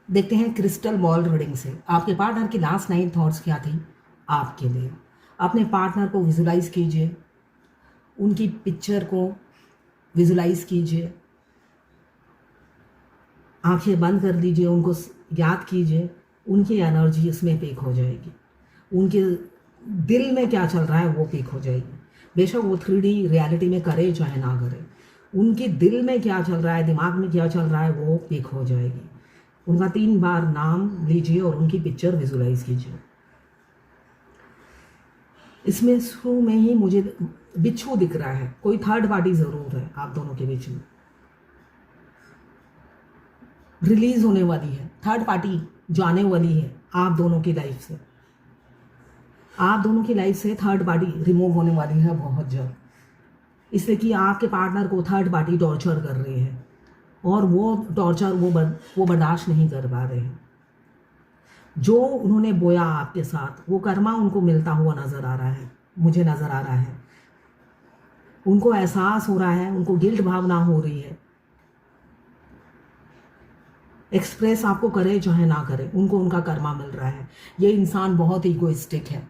देखते हैं crystal ball reading से आपके पार्टनर की लास्ट 9 थॉट्स क्या थी आपके लिए। अपने पार्टनर को विजुलाइज कीजिए, उनकी पिक्चर को विजुलाइज कीजिए, आंखें बंद कर दीजिए, उनको याद कीजिए, उनकी एनर्जी इसमें पिक हो जाएगी। उनके दिल में क्या चल रहा है वो पिक हो जाएगी। बेशक वो 3D रियलिटी में करे चाहे ना करे, उनके दिल में क्या चल रहा है, दिमाग में क्या चल रहा है वो पिक हो जाएगी। उनका 3 बार नाम लीजिए और उनकी पिक्चर विजुलाइज कीजिए। इसमें शुरू में ही मुझे बिच्छू दिख रहा है, कोई थर्ड पार्टी ज़रूर है आप दोनों के बीच में, रिलीज होने वाली है, थर्ड पार्टी जाने वाली है आप दोनों की लाइफ से। आप दोनों की लाइफ से थर्ड पार्टी रिमूव होने वाली है बहुत जल्द, इसलिए कि आपके पार्टनर को थर्ड पार्टी टॉर्चर कर रही है और वो टॉर्चर वो बर्दाश्त नहीं कर पा रहे हैं। जो उन्होंने बोया आपके साथ वो कर्मा उनको मिलता हुआ नज़र आ रहा है, मुझे नज़र आ रहा है। उनको एहसास हो रहा है, उनको गिल्ट भावना हो रही है। एक्सप्रेस आपको करे चाहे ना करे, उनको उनका कर्मा मिल रहा है। ये इंसान बहुत इगोइस्टिक है,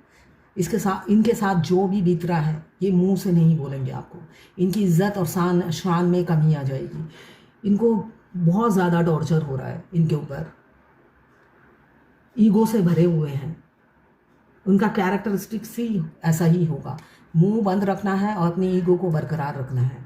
इनके साथ जो भी बीत रहा है ये मुंह से नहीं बोलेंगे आपको। इनकी इज्जत और शान में कमी आ जाएगी। इनको बहुत ज़्यादा टॉर्चर हो रहा है इनके ऊपर, ईगो से भरे हुए हैं। उनका कैरेक्टरिस्टिक्स ही ऐसा ही होगा, मुंह बंद रखना है और अपनी ईगो को बरकरार रखना है,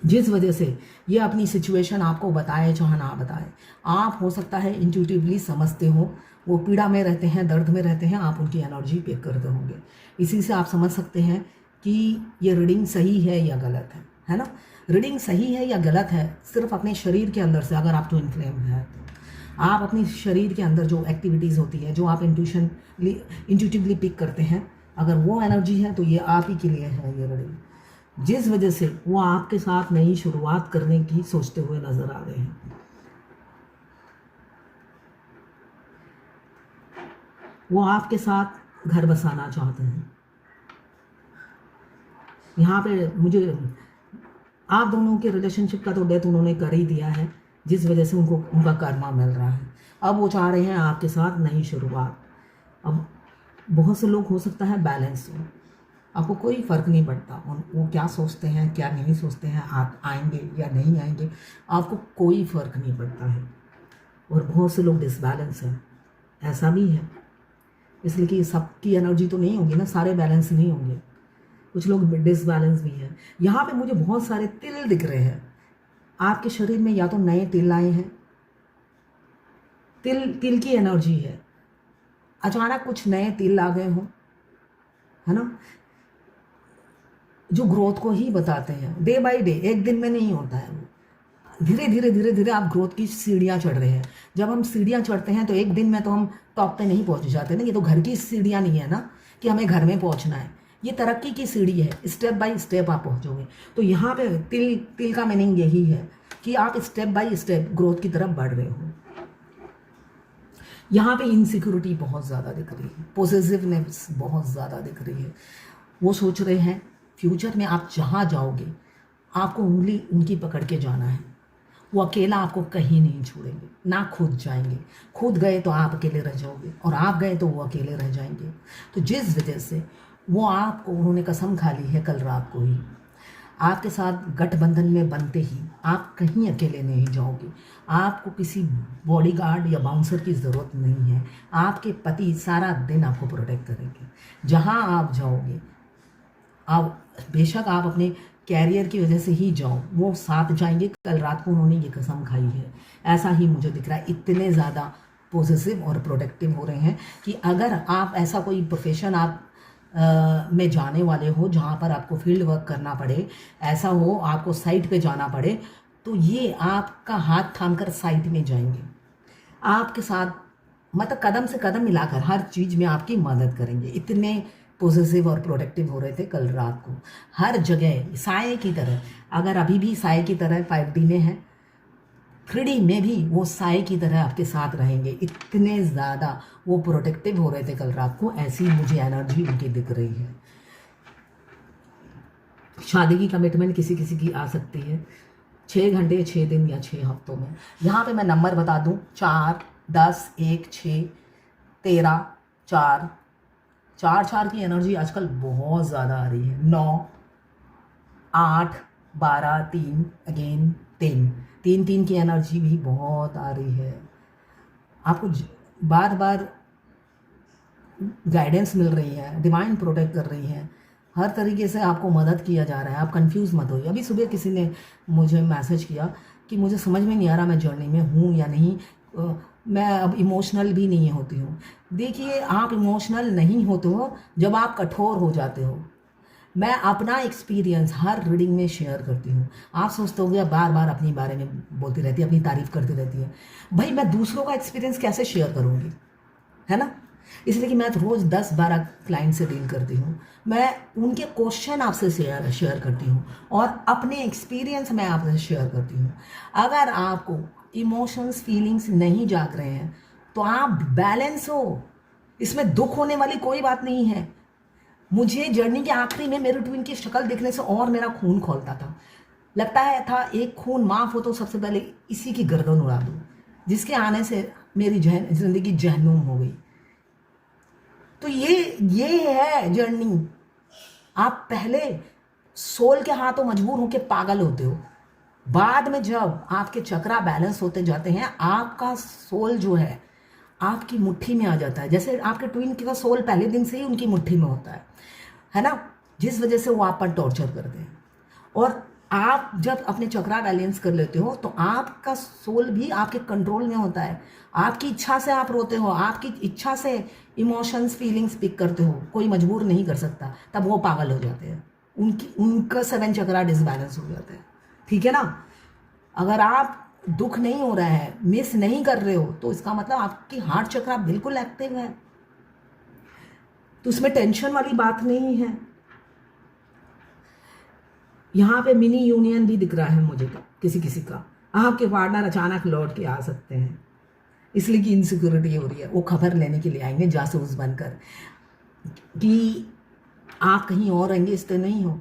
जिस वजह से ये अपनी सिचुएशन आपको बताए चाहे ना बताए। आप हो सकता है इंट्यूटिवली समझते हो, वो पीड़ा में रहते हैं, दर्द में रहते हैं, आप उनकी एनर्जी पिक करते होंगे। इसी से आप समझ सकते हैं कि ये रीडिंग सही है या गलत है ना। रीडिंग सही है या गलत है सिर्फ अपने शरीर के अंदर से, अगर आप ट्विन फ्लेम है तो आप अपने शरीर के अंदर जो एक्टिविटीज़ होती है, जो आप इंट्यूटिवली पिक करते हैं, अगर वो एनर्जी है तो ये आप ही के लिए है ये रीडिंग। जिस वजह से वो आपके साथ नई शुरुआत करने की सोचते हुए नजर आ रहे हैं। वो आपके साथ घर बसाना चाहते हैं। यहाँ पे मुझे आप दोनों के रिलेशनशिप का तो डेथ उन्होंने कर ही दिया है, जिस वजह से उनको उनका कर्मा मिल रहा है। अब वो चाह रहे हैं आपके साथ नई शुरुआत। अब बहुत से लोग हो सकता है बैलेंस हो, आपको कोई फ़र्क नहीं पड़ता वो क्या सोचते हैं क्या नहीं सोचते हैं, आप आएंगे या नहीं आएंगे, आपको कोई फ़र्क नहीं पड़ता है। और बहुत से लोग डिसबैलेंस हैं, ऐसा भी है, इसलिए कि सबकी एनर्जी तो नहीं होगी ना, सारे बैलेंस नहीं होंगे, कुछ लोग डिसबैलेंस भी हैं। यहाँ पे मुझे बहुत सारे तिल दिख रहे हैं आपके शरीर में, या तो नए तिल आए हैं, तिल की एनर्जी है, अचानक कुछ नए तिल आ गए हो, है ना, जो ग्रोथ को ही बताते हैं। डे बाय डे, एक दिन में नहीं होता है वो, धीरे धीरे आप ग्रोथ की सीढ़ियाँ चढ़ रहे हैं। जब हम सीढ़ियाँ चढ़ते हैं तो एक दिन में तो हम टॉप पे नहीं पहुँच जाते ना। ये तो घर की सीढ़ियाँ नहीं है ना कि हमें घर में पहुँचना है, ये तरक्की की सीढ़ी है, स्टेप बाय स्टेप आप पहुँचोगे। तो यहाँ पे तिल का मीनिंग यही है कि आप स्टेप बाय स्टेप ग्रोथ की तरफ बढ़ रहे हो। यहाँ पे इनसिक्योरिटी बहुत ज़्यादा दिख रही है, पॉजिटिवनेस बहुत ज़्यादा दिख रही है। वो सोच रहे हैं फ्यूचर में आप जहाँ जाओगे आपको उंगली उनकी पकड़ के जाना है। वो अकेला आपको कहीं नहीं छोड़ेंगे, ना खुद जाएंगे। खुद गए तो आप अकेले रह जाओगे और आप गए तो वो अकेले रह जाएंगे। तो जिस वजह से वो आपको, उन्होंने कसम खा ली है कल रात को ही, आपके साथ गठबंधन में बनते ही आप कहीं अकेले नहीं जाओगे। आपको किसी बॉडीगार्ड या बाउंसर की ज़रूरत नहीं है। आपके पति सारा दिन आपको प्रोटेक्ट करेंगे जहाँ आप जाओगे। आप बेशक आप अपने कैरियर की वजह से ही जाओ, वो साथ जाएंगे। कल रात को उन्होंने ये कसम खाई है, ऐसा ही मुझे दिख रहा है। इतने ज़्यादा पॉजिटिव और प्रोटेक्टिव हो रहे हैं कि अगर आप ऐसा कोई प्रोफेशन आप में जाने वाले हो जहाँ पर आपको फील्ड वर्क करना पड़े, ऐसा हो आपको साइट पे जाना पड़े, तो ये आपका हाथ थामकर साइट में जाएंगे, आपके साथ मतलब कदम से कदम मिलाकर हर चीज़ में आपकी मदद करेंगे। इतने पॉजिटिव और प्रोटेक्टिव हो रहे थे कल रात को, हर जगह साए की तरह। अगर अभी भी साए की तरह 5D में है, 3D में भी वो साए की तरह आपके साथ रहेंगे। इतने ज़्यादा वो प्रोटेक्टिव हो रहे थे कल रात को, ऐसी मुझे एनर्जी उनकी दिख रही है। शादी की कमिटमेंट किसी किसी की आ सकती है, 6 घंटे 6 दिन या 6 हफ्तों में। यहाँ पे मैं नंबर बता दूँ, 4, 10, 1, 6, 13, 4, 4 की एनर्जी आजकल बहुत ज़्यादा आ रही है। 9, 8, 12, 3, अगेन 3, 3 की एनर्जी भी बहुत आ रही है। आपको बार बार गाइडेंस मिल रही है, डिवाइन प्रोटेक्ट कर रही है, हर तरीके से आपको मदद किया जा रहा है। आप कंफ्यूज मत होइए। अभी सुबह किसी ने मुझे मैसेज किया कि मुझे समझ में नहीं आ रहा मैं जर्नी में हूँ या नहीं, मैं अब इमोशनल भी नहीं होती हूँ। देखिए, आप इमोशनल नहीं होते हो जब आप कठोर हो जाते हो। मैं अपना एक्सपीरियंस हर रीडिंग में शेयर करती हूँ। आप सोचते हो बार बार अपनी बारे में बोलती रहती है, अपनी तारीफ करती रहती है। भाई, मैं दूसरों का एक्सपीरियंस कैसे शेयर करूँगी, है ना? इसलिए कि मैं तो रोज़ 10-12 क्लाइंट से डील करती हूँ। मैं उनके क्वेश्चन आपसे शेयर करती हूँ और अपने एक्सपीरियंस मैं आपसे शेयर करती हूँ। अगर आपको इमोशंस फीलिंग्स नहीं जाग रहे हैं तो आप बैलेंस हो, इसमें दुख होने वाली कोई बात नहीं है। मुझे जर्नी के आखिरी में मेरे ट्विन की शक्ल देखने से और मेरा खून खौलता था। लगता है था एक खून माफ़ हो तो सबसे पहले इसी की गर्दन उड़ा दूँ, जिसके आने से मेरी ज़िंदगी जहन्नुम हो गई। तो ये है जर्नी। आप पहले सोल के हाथों मजबूर होकर पागल होते हो, बाद में जब आपके चक्रा बैलेंस होते जाते हैं, आपका सोल जो है आपकी मुट्ठी में आ जाता है। जैसे आपके ट्विन का सोल पहले दिन से ही उनकी मुट्ठी में होता है ना? जिस वजह से वो आप पर टॉर्चर करते हैं। और आप जब अपने चक्रा बैलेंस कर लेते हो तो आपका सोल भी आपके कंट्रोल में होता है। आपकी इच्छा से आप रोते हो, आपकी इच्छा से इमोशंस फीलिंग्स पिक करते हो, कोई मजबूर नहीं कर सकता। तब वो पागल हो जाते हैं, उनका 7 चक्रा डिसबैलेंस हो जाता है। ठीक है ना? अगर आप दुख नहीं हो रहा है, मिस नहीं कर रहे हो, तो इसका मतलब आपकी हार्ट चक्रा बिल्कुल एक्टिव है, तो उसमें टेंशन वाली बात नहीं है। यहाँ पे मिनी यूनियन भी दिख रहा है मुझे तो किसी किसी का। आपके पार्टनर अचानक लौट के आ सकते हैं, इसलिए कि इनसिक्योरिटी हो रही है। वो खबर लेने के लिए आएंगे जासूस बनकर कि आप कहीं और एंगेज तो नहीं हो।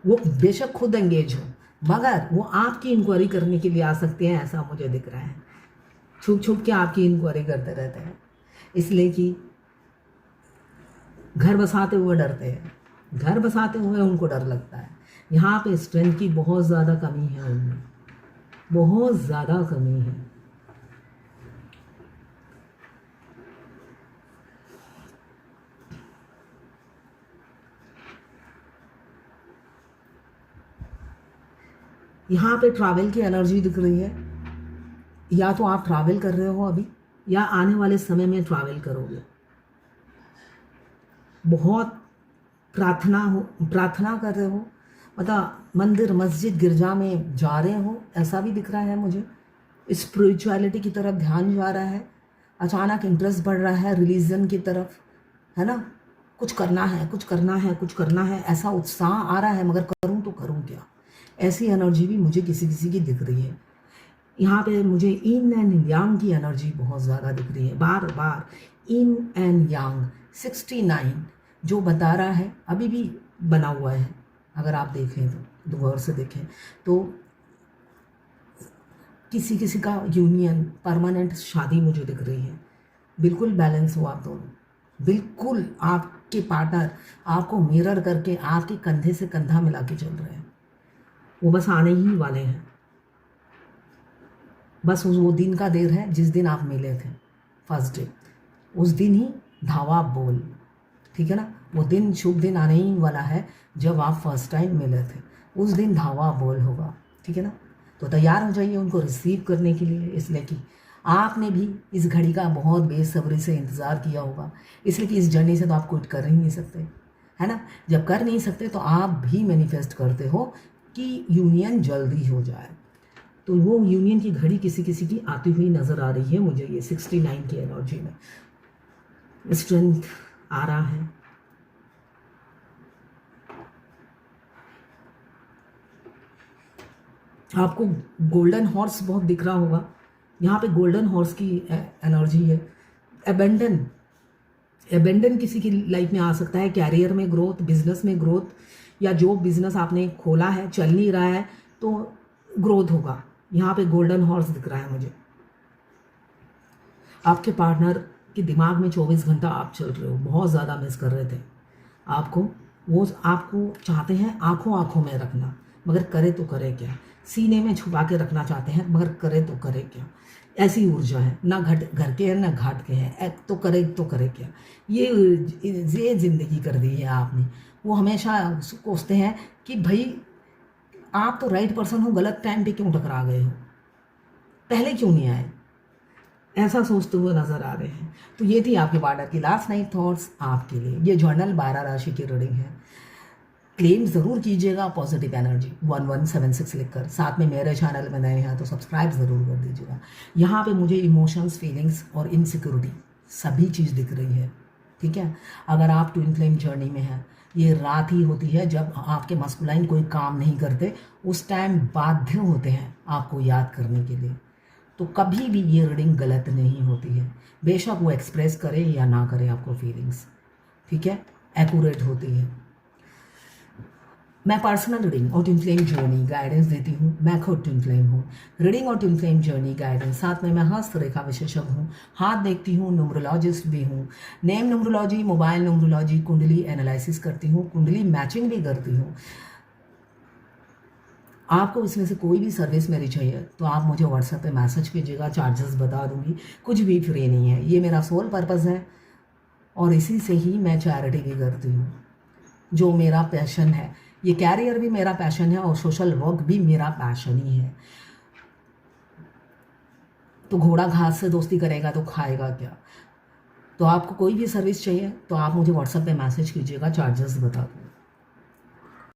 वो बेशक खुद एंगेज हो, मगर वो आपकी इंक्वायरी करने के लिए आ सकते हैं, ऐसा मुझे दिख रहा है। छुप छुप के आपकी इंक्वायरी करते रहते हैं, इसलिए कि घर बसाते हुए डरते हैं। घर बसाते हुए उनको डर लगता है। यहाँ पे स्ट्रेंथ की बहुत ज़्यादा कमी है उनमें, बहुत ज़्यादा कमी है। यहाँ पे ट्रैवल की एनर्जी दिख रही है। या तो आप ट्रैवल कर रहे हो अभी, या आने वाले समय में ट्रैवल करोगे। बहुत प्रार्थना कर रहे हो, मतलब मंदिर मस्जिद गिरजा में जा रहे हो, ऐसा भी दिख रहा है मुझे। स्पिरिचुअलिटी की तरफ ध्यान जा रहा है, अचानक इंटरेस्ट बढ़ रहा है रिलीजन की तरफ, है ना? कुछ करना है, कुछ करना है, कुछ करना है, ऐसा उत्साह आ रहा है, मगर करूं तो करूं क्या, ऐसी एनर्जी भी मुझे किसी किसी की दिख रही है। यहाँ पे मुझे इन एंड यांग की एनर्जी बहुत ज़्यादा दिख रही है, बार बार इन एंड यांग। 69 जो बता रहा है अभी भी बना हुआ है, अगर आप देखें तो गौर से देखें तो किसी किसी का यूनियन, परमानेंट शादी मुझे दिख रही है। बिल्कुल बैलेंस हो आप दोनों, बिल्कुल आपके पार्टनर आपको मिरर करके आपके कंधे से कंधा मिला के चल रहे हैं। वो बस आने ही वाले हैं, बस वो दिन का देर है जिस दिन आप मिले थे फर्स्ट डे, उस दिन ही धावा बोल। ठीक है ना? वो दिन, शुभ दिन आने ही वाला है जब आप फर्स्ट टाइम मिले थे, उस दिन धावा बोल होगा। ठीक है ना? तो तैयार हो जाइए उनको रिसीव करने के लिए, इसलिए कि आपने भी इस घड़ी का बहुत बेसब्री से इंतज़ार किया होगा, इसलिए कि इस जर्नी से तो आप क्विट कर ही नहीं सकते, है ना? जब कर नहीं सकते तो आप भी मैनिफेस्ट करते हो कि यूनियन जल्दी हो जाए। तो वो यूनियन की घड़ी किसी किसी की आती हुई नज़र आ रही है मुझे। ये 69 की एनर्जी में स्ट्रेंथ आ रहा है। आपको गोल्डन हॉर्स बहुत दिख रहा होगा। यहाँ पे गोल्डन हॉर्स की एनर्जी है। एबेंडन किसी की लाइफ में आ सकता है, कैरियर में ग्रोथ, बिजनेस में ग्रोथ, या जो बिजनेस आपने खोला है चल नहीं रहा है तो ग्रोथ होगा। यहाँ पे गोल्डन हॉर्स दिख रहा है मुझे। आपके पार्टनर के दिमाग में 24 घंटा आप चल रहे हो, बहुत ज़्यादा मिस कर रहे थे आपको। वो आपको चाहते हैं आंखों आंखों में रखना, मगर करे तो करे क्या। सीने में छुपा के रखना चाहते हैं, मगर करे तो करे क्या। ऐसी ऊर्जा है, ना घर के हैं ना घाट के हैं, तो करे क्या। ये ज़िंदगी कर दी है आपने। वो हमेशा कोसते हैं कि भाई आप तो राइट पर्सन हो, गलत टाइम पे क्यों टकरा गए हो, पहले क्यों नहीं आए, ऐसा सोचते हुए नजर आ रहे हैं। तो ये थी आपके पार्टनर की लास्ट नाइट थॉट्स आपके लिए। ये जर्नल 12 राशि की रीडिंग है। क्लेम ज़रूर कीजिएगा पॉजिटिव एनर्जी 1176 लिखकर। साथ में मेरे चैनल में नए हैं तो सब्सक्राइब ज़रूर कर दीजिएगा। यहाँ पे मुझे इमोशंस, फीलिंग्स और इनसिक्योरिटी सभी चीज़ दिख रही है, ठीक है। अगर आप ट्विन फ्लेम जर्नी में हैं, ये रात ही होती है जब आपके मस्कुलाइन कोई काम नहीं करते, उस टाइम बाध्य होते हैं आपको याद करने के लिए। तो कभी भी ये रीडिंग गलत नहीं होती है, बेशक वो एक्सप्रेस करे या ना करे आपको फीलिंग्स, ठीक है, एक्यूरेट होती है। मैं पर्सनल रीडिंग और ट्विन फ्लेम जर्नी गाइडेंस देती हूँ। मैं खुद ट्विन फ्लेम हूँ। रीडिंग और ट्विन फ्लेम जर्नी गाइडेंस, साथ में मैं हस्तरेखा विशेषज्ञ हूँ, हाथ देखती हूँ, न्यूमरोलॉजिस्ट भी हूँ। नेम न्यूमरोलॉजी, मोबाइल न्यूमरोलॉजी, कुंडली एनालिसिस करती हूँ, कुंडली मैचिंग भी करती हूँ। आपको इसमें से कोई भी सर्विस मेरी चाहिए तो आप मुझे व्हाट्सएप पे मैसेज कीजिएगा, चार्जेस बता दूंगी। कुछ भी फ्री नहीं है, ये मेरा सोल पर्पज़ है और इसी से ही मैं चैरिटी भी करती हूँ, जो मेरा पैशन है। ये कैरियर भी मेरा पैशन है और सोशल वर्क भी मेरा पैशन ही है। तो घोड़ा घास से दोस्ती करेगा तो खाएगा क्या। तो आपको कोई भी सर्विस चाहिए तो आप मुझे व्हाट्सएप पे मैसेज कीजिएगा, चार्जेस बता दूँ।